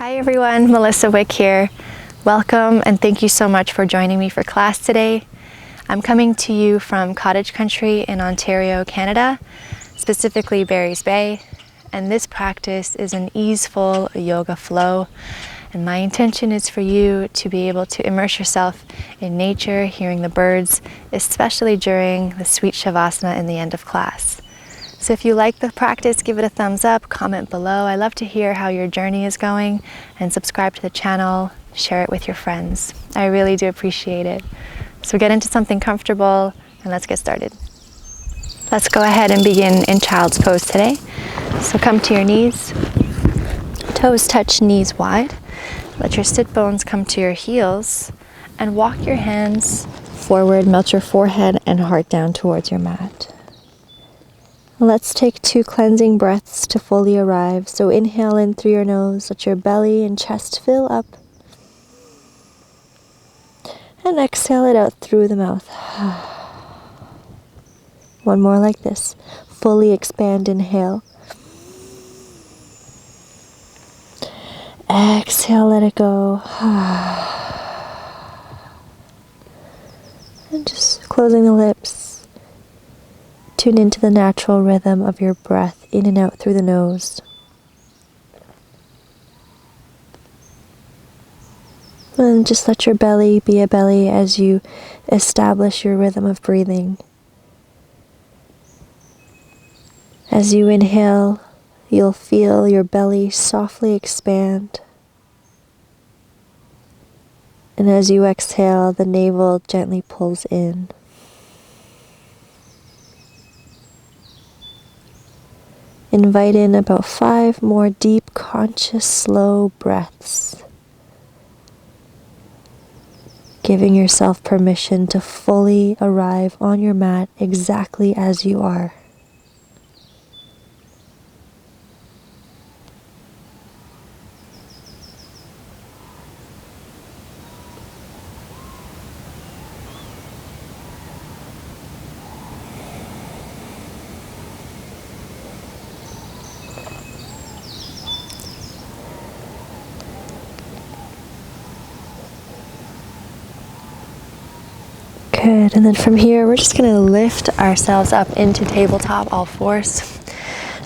Hi everyone, Melissa Wick here. Welcome and thank you so much for joining me for class today. I'm coming to you from cottage country in Ontario, Canada, specifically Barry's Bay, and this practice is an easeful yoga flow. And my intention is for you to be able to immerse yourself in nature, hearing the birds, especially during the sweet Savasana in the end of class. So if you like the practice, give it a thumbs up, comment below. I love to hear how your journey is going, and subscribe to the channel, share it with your friends. I really do appreciate it. So get into something comfortable and let's get started. Let's go ahead and begin in child's pose today. So come to your knees, toes touch knees wide. Let your sit bones come to your heels and walk your hands forward, melt your forehead and heart down towards your mat. Let's take 2 cleansing breaths to fully arrive. So inhale in through your nose, let your belly and chest fill up. And exhale it out through the mouth. One more like this. Fully expand, inhale. Exhale, let it go. And just closing the lips. Tune into the natural rhythm of your breath in and out through the nose. And just let your belly be a belly as you establish your rhythm of breathing. As you inhale, you'll feel your belly softly expand. And as you exhale, the navel gently pulls in. Invite in about 5 more deep, conscious, slow breaths, giving yourself permission to fully arrive on your mat exactly as you are. Good, and then from here we're just going to lift ourselves up into tabletop, all fours,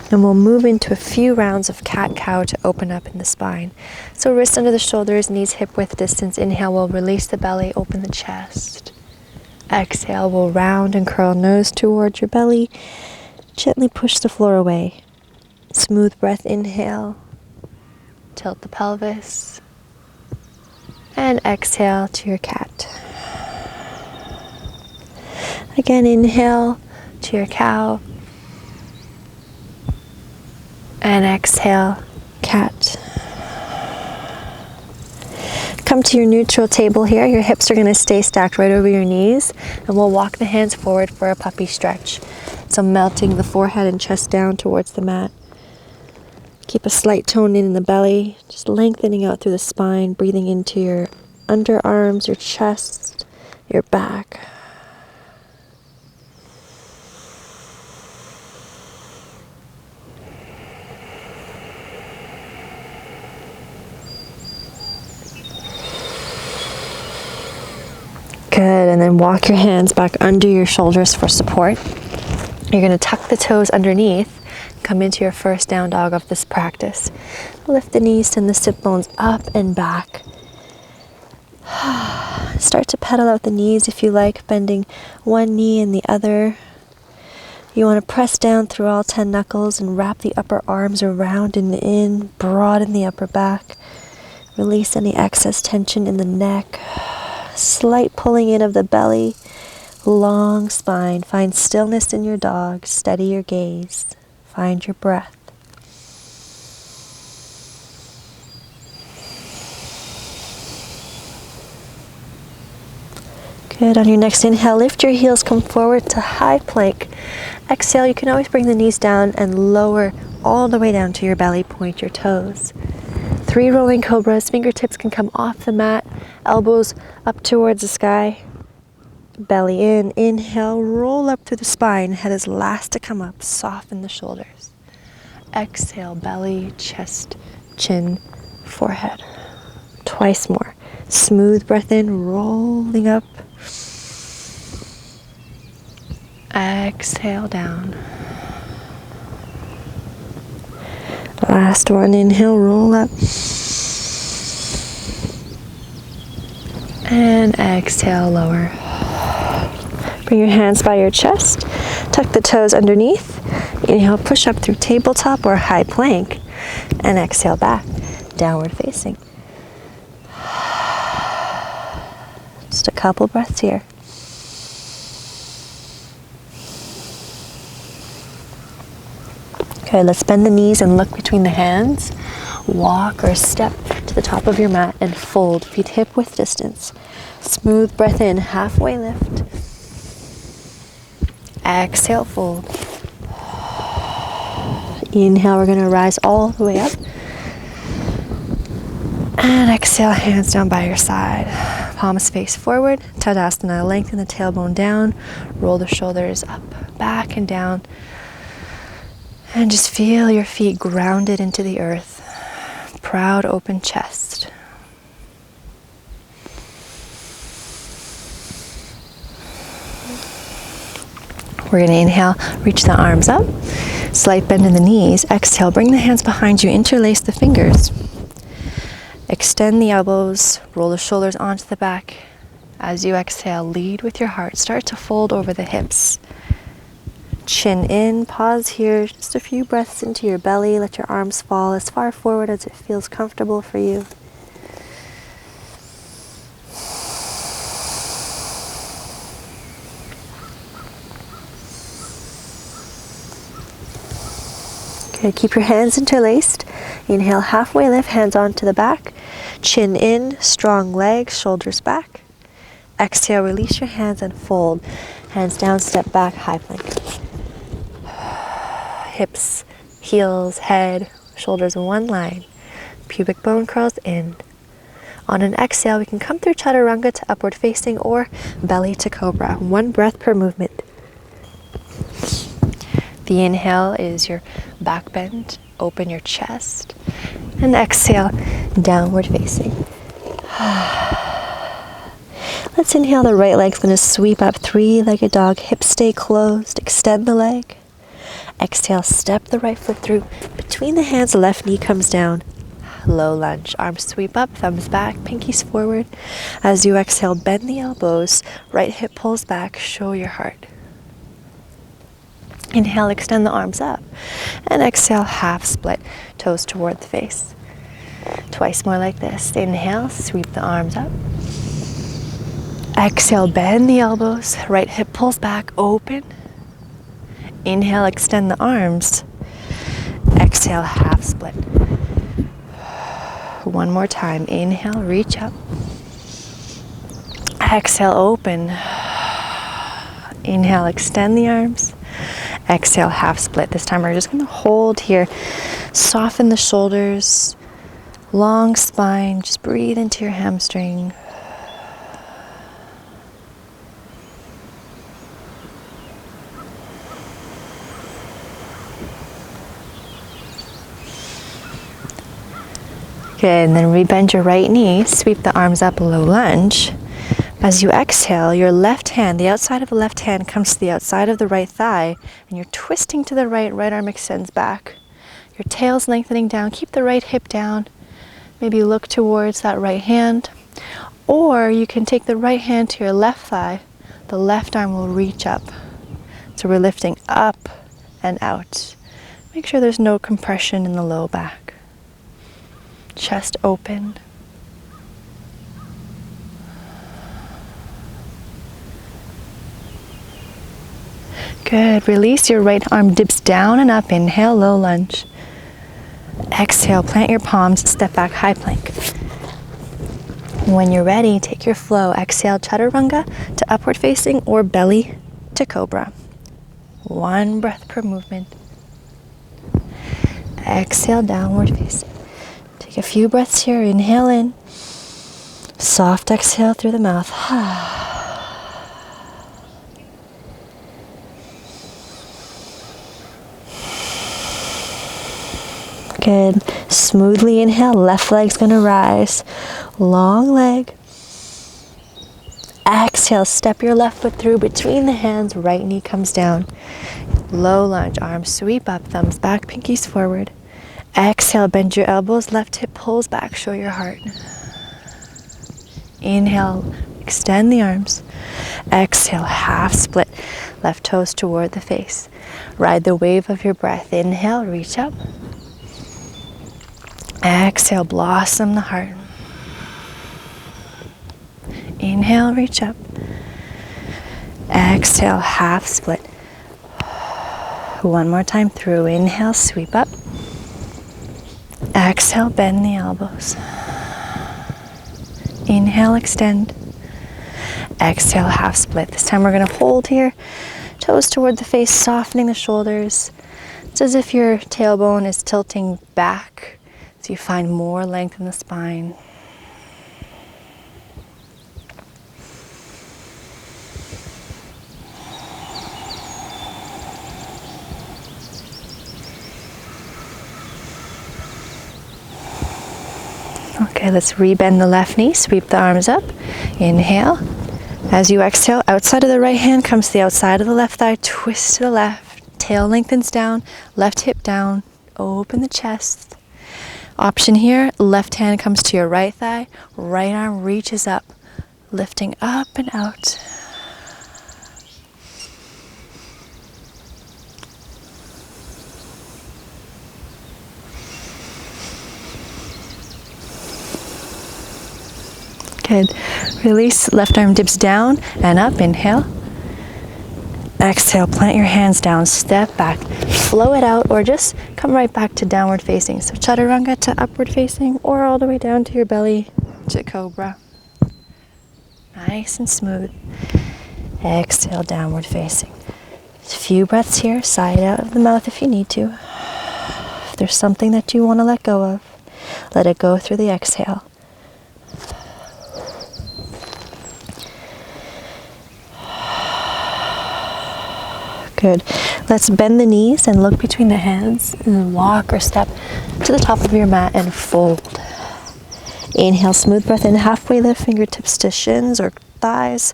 and we'll move into a few rounds of cat-cow to open up in the spine. So wrists under the shoulders, knees hip-width distance. Inhale, we'll release the belly, open the chest. Exhale, we'll round and curl nose towards your belly. Gently push the floor away. Smooth breath, inhale. Tilt the pelvis. And exhale to your cat. Again, inhale to your cow. And exhale, cat. Come to your neutral table here. Your hips are going to stay stacked right over your knees. And we'll walk the hands forward for a puppy stretch. So melting the forehead and chest down towards the mat. Keep a slight tone in the belly. Just lengthening out through the spine. Breathing into your underarms, your chest, your back. Good, and then walk your hands back under your shoulders for support. You're going to tuck the toes underneath, come into your first down dog of this practice. Lift the knees, send the sit bones up and back. Start to pedal out the knees if you like, bending one knee and the other. You want to press down through all 10 knuckles and wrap the upper arms around and in, broaden the upper back. Release any excess tension in the neck. Slight pulling in of the belly, long spine. Find stillness in your dog, steady your gaze, find your breath. Good, on your next inhale, lift your heels, come forward to high plank. Exhale, you can always bring the knees down and lower all the way down to your belly, point your toes. 3 rolling cobras, fingertips can come off the mat, elbows up towards the sky, belly in. Inhale, roll up through the spine, head is last to come up, soften the shoulders. Exhale, belly, chest, chin, forehead. Twice more. Smooth breath in, rolling up. Exhale down. Last one, inhale, roll up. And exhale, lower. Bring your hands by your chest. Tuck the toes underneath. Inhale, push up through tabletop or high plank. And exhale back, downward facing. Just a couple breaths here. Okay, let's bend the knees and look between the hands. Walk or step to the top of your mat and fold, feet hip width distance. Smooth breath in, halfway lift. Exhale, fold. Inhale, we're going to rise all the way up. And exhale, hands down by your side. Palms face forward. Tadasana, lengthen the tailbone down. Roll the shoulders up, back and down. And just feel your feet grounded into the earth. Proud open chest. We're going to inhale, reach the arms up. Slight bend in the knees. Exhale, bring the hands behind you, interlace the fingers. Extend the elbows, roll the shoulders onto the back. As you exhale, lead with your heart. Start to fold over the hips. Chin in, pause here, just a few breaths into your belly. Let your arms fall as far forward as it feels comfortable for you. Okay, keep your hands interlaced. Inhale, halfway lift, hands onto the back. Chin in, strong legs, shoulders back. Exhale, release your hands and fold. Hands down, step back, high plank. Hips, heels, head, shoulders in one line. Pubic bone curls in. On an exhale, we can come through chaturanga to upward facing or belly to cobra. One breath per movement. The inhale is your back bend. Open your chest. And exhale, downward facing. Let's inhale, the right leg's going to sweep up, three-legged dog. Hips stay closed. Extend the leg. Exhale, step the right foot through. Between the hands, the left knee comes down. Low lunge. Arms sweep up, thumbs back, pinkies forward. As you exhale, bend the elbows. Right hip pulls back. Show your heart. Inhale, extend the arms up. And exhale, half split. Toes toward the face. Twice more like this. Inhale, sweep the arms up. Exhale, bend the elbows. Right hip pulls back, open. Inhale, extend the arms. Exhale, half split. One more time. Inhale, reach up. Exhale, open. Inhale, extend the arms. Exhale, half split. This time we're just going to hold here. Soften the shoulders. Long spine. Just breathe into your hamstring. Good, and then rebend your right knee, sweep the arms up, low lunge. As you exhale, your left hand, the outside of the left hand comes to the outside of the right thigh, and you're twisting to the right, right arm extends back. Your tail's lengthening down, keep the right hip down. Maybe look towards that right hand. Or you can take the right hand to your left thigh, the left arm will reach up. So we're lifting up and out. Make sure there's no compression in the low back. Chest open. Good. Release your right arm, dips down and up. Inhale, low lunge. Exhale, plant your palms, step back, high plank. When you're ready, take your flow. Exhale, chaturanga to upward facing or belly to cobra. One breath per movement. Exhale, downward facing. Take a few breaths here. Inhale in. Soft exhale through the mouth. Good. Smoothly inhale, left leg's gonna rise. Long leg. Exhale, step your left foot through between the hands, right knee comes down. Low lunge, arms sweep up, thumbs back, pinkies forward. Exhale, bend your elbows, left hip pulls back, show your heart. Inhale, extend the arms. Exhale, half split, left toes toward the face. Ride the wave of your breath. Inhale, reach up. Exhale, blossom the heart. Inhale, reach up. Exhale, half split. One more time through. Inhale, sweep up. Exhale, bend the elbows. Inhale, extend. Exhale, half split. This time we're going to hold here. Toes toward the face, softening the shoulders. It's as if your tailbone is tilting back, so you find more length in the spine. Okay, let's rebend the left knee, sweep the arms up. Inhale. As you exhale, outside of the right hand comes to the outside of the left thigh, twist to the left, tail lengthens down, left hip down, open the chest. Option here, left hand comes to your right thigh, right arm reaches up, lifting up and out. Good. Release, left arm dips down and up, inhale. Exhale, plant your hands down, step back, flow it out, or just come right back to downward facing. So chaturanga to upward facing, or all the way down to your belly to cobra. Nice and smooth. Exhale, downward facing. Just a few breaths here, sigh it out of the mouth if you need to. If there's something that you want to let go of, let it go through the exhale. Good. Let's bend the knees and look between the hands and walk or step to the top of your mat and fold. Inhale, smooth breath in, halfway lift, fingertips to shins or thighs.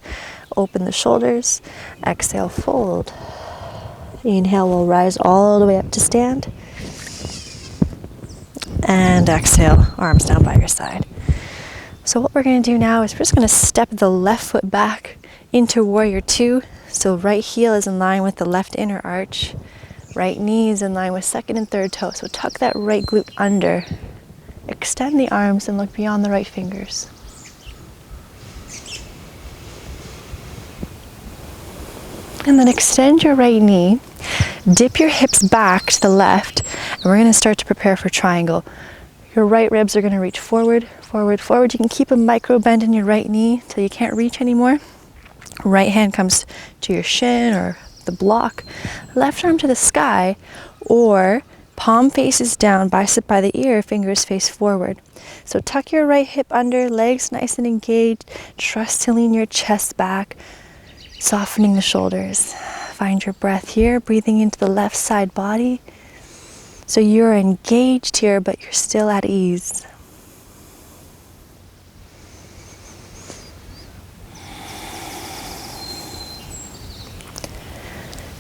Open the shoulders. Exhale, fold. Inhale, we'll rise all the way up to stand. And exhale, arms down by your side. So what we're going to do now is we're just going to step the left foot back into warrior two. So right heel is in line with the left inner arch. Right knee is in line with second and third toe. So tuck that right glute under. Extend the arms and look beyond the right fingers. And then extend your right knee. Dip your hips back to the left. And we're going to start to prepare for triangle. Your right ribs are going to reach forward, forward, forward. You can keep a micro bend in your right knee till you can't reach anymore. Right hand comes to your shin or the block. Left arm to the sky, or palm faces down, bicep by the ear, fingers face forward. So tuck your right hip under, legs nice and engaged. Trust to lean your chest back, softening the shoulders. Find your breath here, breathing into the left side body. So you're engaged here, but you're still at ease.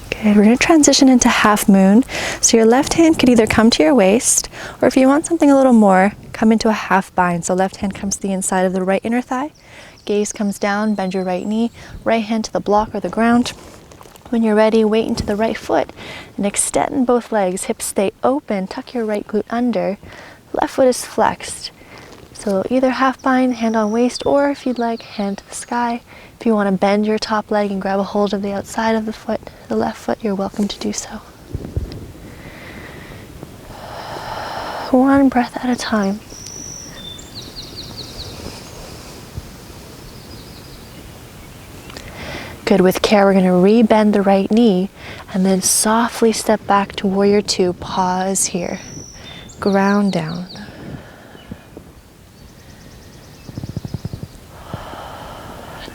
Good. We're going to transition into half moon. So your left hand could either come to your waist, or if you want something a little more, come into a half bind. So left hand comes to the inside of the right inner thigh. Gaze comes down, bend your right knee, right hand to the block or the ground. When you're ready, weight into the right foot and extend both legs. Hips stay open, tuck your right glute under. Left foot is flexed. So either half bind, hand on waist, or if you'd like, hand to the sky. If you want to bend your top leg and grab a hold of the outside of the foot, the left foot, you're welcome to do so. One breath at a time. Good. With care, we're going to re-bend the right knee and then softly step back to warrior two. Pause here. Ground down.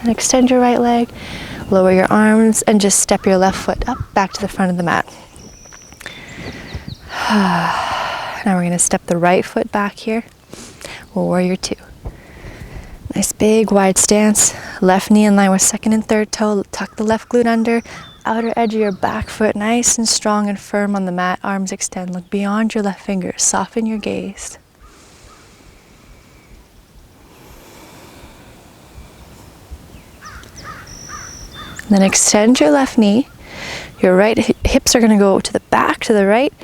And extend your right leg, lower your arms, and just step your left foot up back to the front of the mat. Now we're going to step the right foot back here. Warrior two. Nice big wide stance. Left knee in line with second and third toe. Tuck the left glute under. Outer edge of your back foot nice and strong and firm on the mat. Arms extend. Look beyond your left fingers. Soften your gaze. Then extend your left knee. Your right hips are going to go to the back, to the right.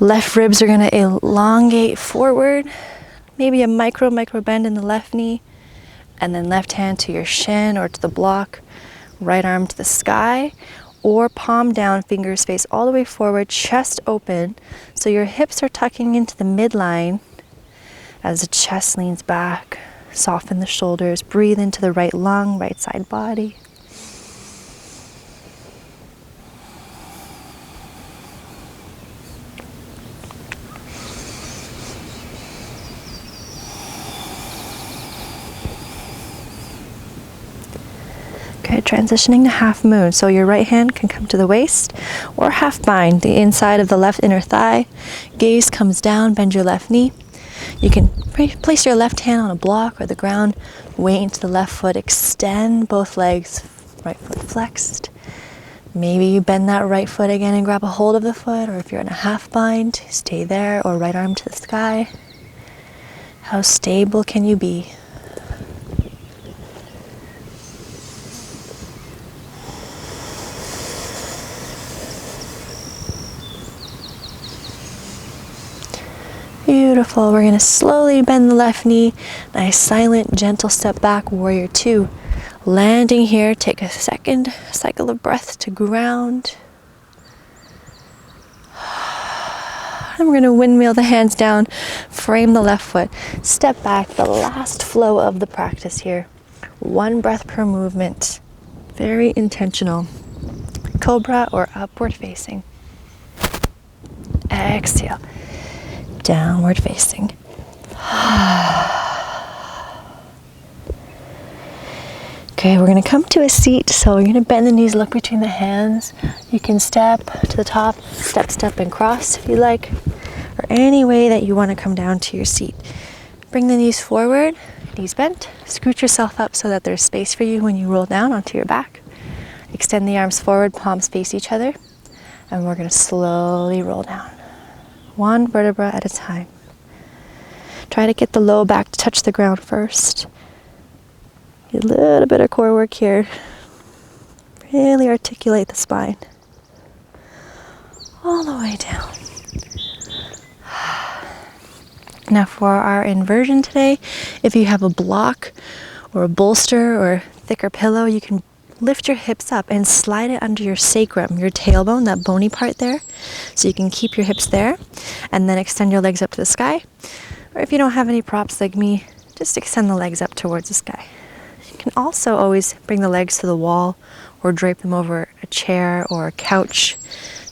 Left ribs are going to elongate forward. Maybe a micro bend in the left knee. And then left hand to your shin or to the block. Right arm to the sky. Or palm down, fingers face all the way forward, chest open. So your hips are tucking into the midline as the chest leans back. Soften the shoulders. Breathe into the right lung, right side body. Okay, transitioning to half moon. So your right hand can come to the waist or half bind, the inside of the left inner thigh. Gaze comes down, bend your left knee. You can place your left hand on a block or the ground, weight into the left foot, extend both legs, right foot flexed. Maybe you bend that right foot again and grab a hold of the foot, or if you're in a half bind, stay there, or right arm to the sky. How stable can you be? Beautiful. We're going to slowly bend the left knee. Nice, silent, gentle step back, warrior two. Landing here, take a second cycle of breath to ground. And we're going to windmill the hands down, frame the left foot. Step back, the last flow of the practice here. One breath per movement. Very intentional. Cobra or upward facing. Exhale. Downward facing. Okay, we're going to come to a seat. So we're going to bend the knees, look between the hands. You can step to the top, step and cross if you like, or any way that you want to come down to your seat. Bring the knees forward, knees bent. Scoot yourself up so that there's space for you when you roll down onto your back. Extend the arms forward, palms face each other, and we're going to slowly roll down. One vertebra at a time. Try to get the low back to touch the ground first. A little bit of core work here. Really articulate the spine. All the way down. Now for our inversion today, if you have a block or a bolster or thicker pillow, you can lift your hips up and slide it under your sacrum, your tailbone, that bony part there. So you can keep your hips there and then extend your legs up to the sky. Or if you don't have any props like me, just extend the legs up towards the sky. You can also always bring the legs to the wall or drape them over a chair or a couch.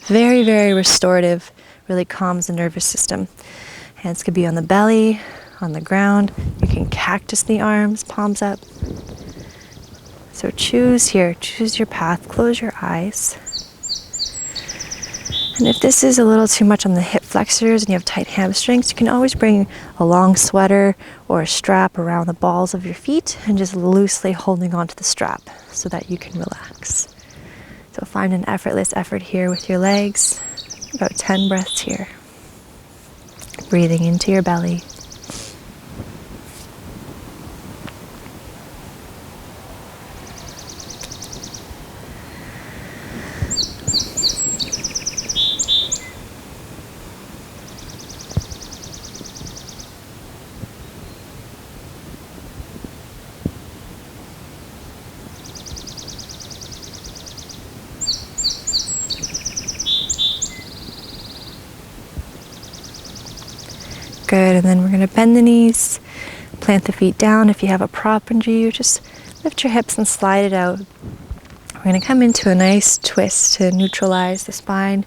Very, very restorative, really calms the nervous system. Hands could be on the belly, on the ground. You can cactus the arms, palms up. So choose here, choose your path, close your eyes. And if this is a little too much on the hip flexors and you have tight hamstrings, you can always bring a long sweater or a strap around the balls of your feet and just loosely holding onto the strap so that you can relax. So find an effortless effort here with your legs. About 10 breaths here. Breathing into your belly. Good, and then we're going to bend the knees, plant the feet down. If you have a prop under you, just lift your hips and slide it out. We're going to come into a nice twist to neutralize the spine.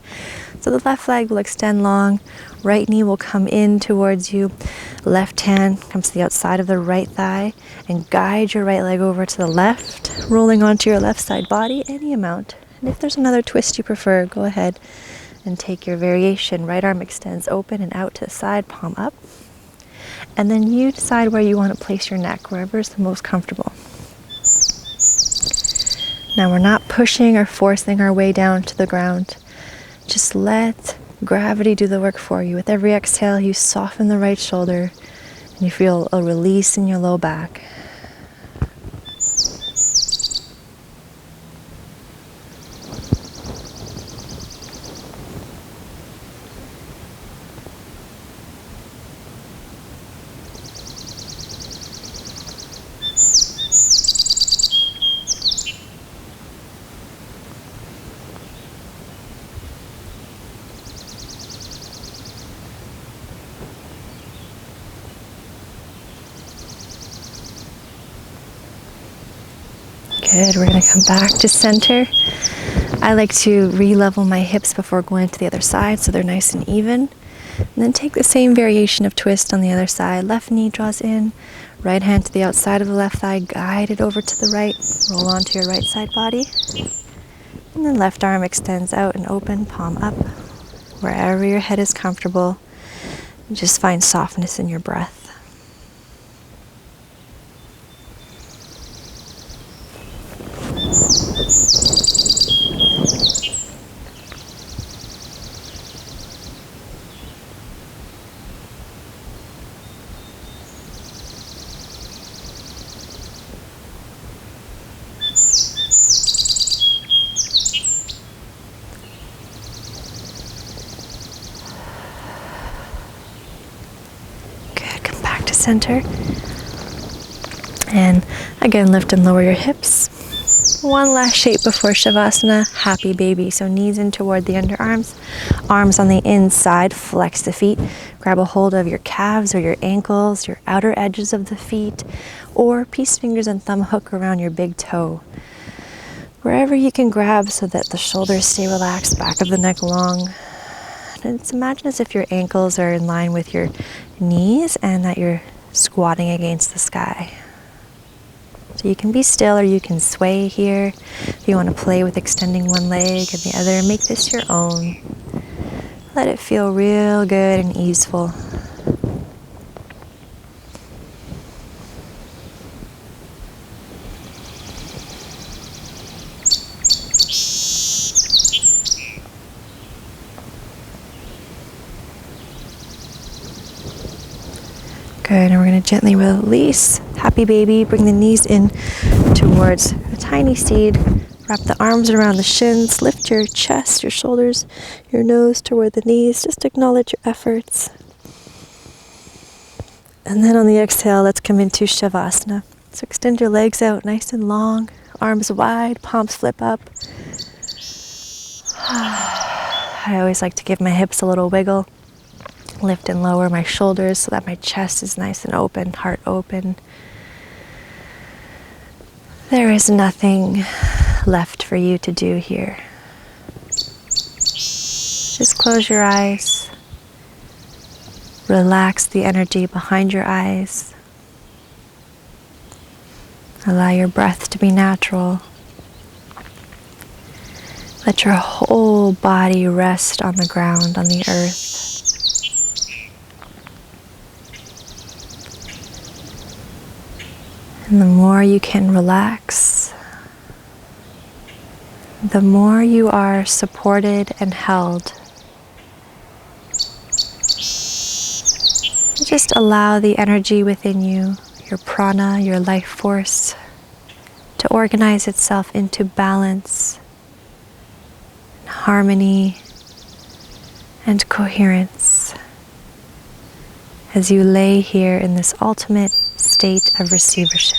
So the left leg will extend long, right knee will come in towards you, left hand comes to the outside of the right thigh, and guide your right leg over to the left, rolling onto your left side body, any amount. And if there's another twist you prefer, go ahead And take your variation. Right arm extends open and out to the side, palm up. And then you decide where you want to place your neck, wherever is the most comfortable. Now we're not pushing or forcing our way down to the ground. Just let gravity do the work for you. With every exhale, you soften the right shoulder and you feel a release in your low back. Good, we're going to come back to center. I like to re-level my hips before going to the other side so they're nice and even. And then take the same variation of twist on the other side. Left knee draws in, right hand to the outside of the left thigh, guide it over to the right, roll onto your right side body. And then left arm extends out and open, palm up, wherever your head is comfortable. And just find softness in your breath. Center. And again, lift and lower your hips. One last shape before Savasana, happy baby. So knees in toward the underarms, arms on the inside, flex the feet. Grab a hold of your calves or your ankles, your outer edges of the feet, or peace fingers and thumb hook around your big toe. Wherever you can grab so that the shoulders stay relaxed, back of the neck long. And it's imagine as if your ankles are in line with your knees and that you're squatting against the sky. So you can be still or you can sway here. If you want to play with extending one leg and the other, make this your own. Let it feel real good and easeful. Good, and we're going to gently release. Happy baby, bring the knees in towards a tiny seed. Wrap the arms around the shins, lift your chest, your shoulders, your nose toward the knees. Just acknowledge your efforts. And then on the exhale, let's come into Savasana. So extend your legs out nice and long, arms wide, palms flip up. I always like to give my hips a little wiggle. Lift and lower my shoulders so that my chest is nice and open, heart open. There is nothing left for you to do here. Just close your eyes. Relax the energy behind your eyes. Allow your breath to be natural. Let your whole body rest on the ground, on the earth. And the more you can relax, the more you are supported and held. Just allow the energy within you, your prana, your life force, to organize itself into balance, harmony, and coherence as you lay here in this ultimate state of receivership.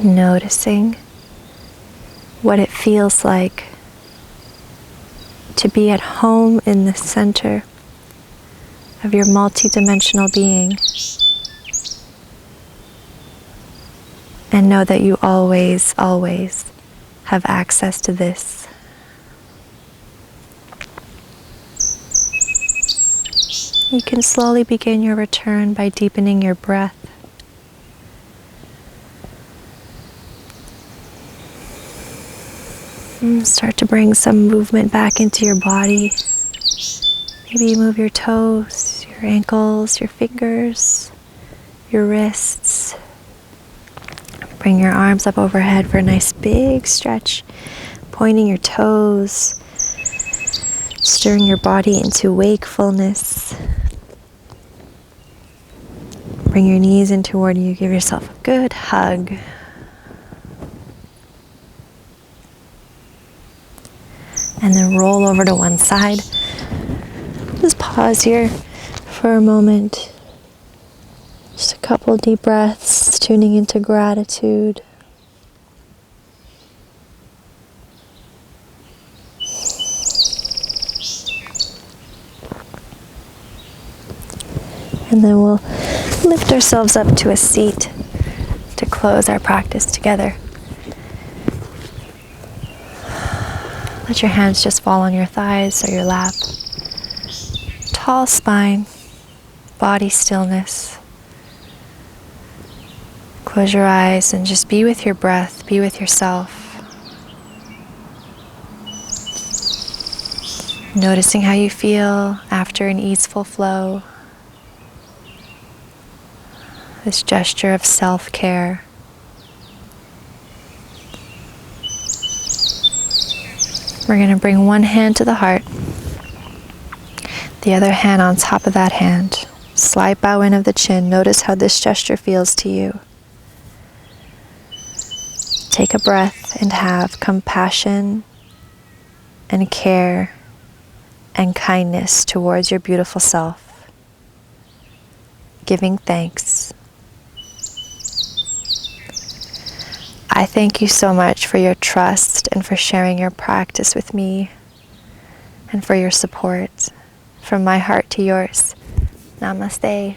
Noticing what it feels like to be at home in the center of your multidimensional being. And know that you always, always have access to this. You can slowly begin your return by deepening your breath. Start to bring some movement back into your body. Maybe you move your toes, your ankles, your fingers, your wrists. Bring your arms up overhead for a nice big stretch, pointing your toes, stirring your body into wakefulness. Bring your knees in toward you, give yourself a good hug. And then roll over to one side. Just pause here for a moment. Just a couple deep breaths, tuning into gratitude. And then we'll lift ourselves up to a seat to close our practice together. Let your hands just fall on your thighs or your lap. Tall spine, body stillness. Close your eyes and just be with your breath, be with yourself. Noticing how you feel after an easeful flow. This gesture of self-care. We're going to bring one hand to the heart, the other hand on top of that hand. Slight bow in of the chin. Notice how this gesture feels to you. Take a breath and have compassion and care and kindness towards your beautiful self. Giving thanks. I thank you so much for your trust and for sharing your practice with me and for your support. From my heart to yours. Namaste.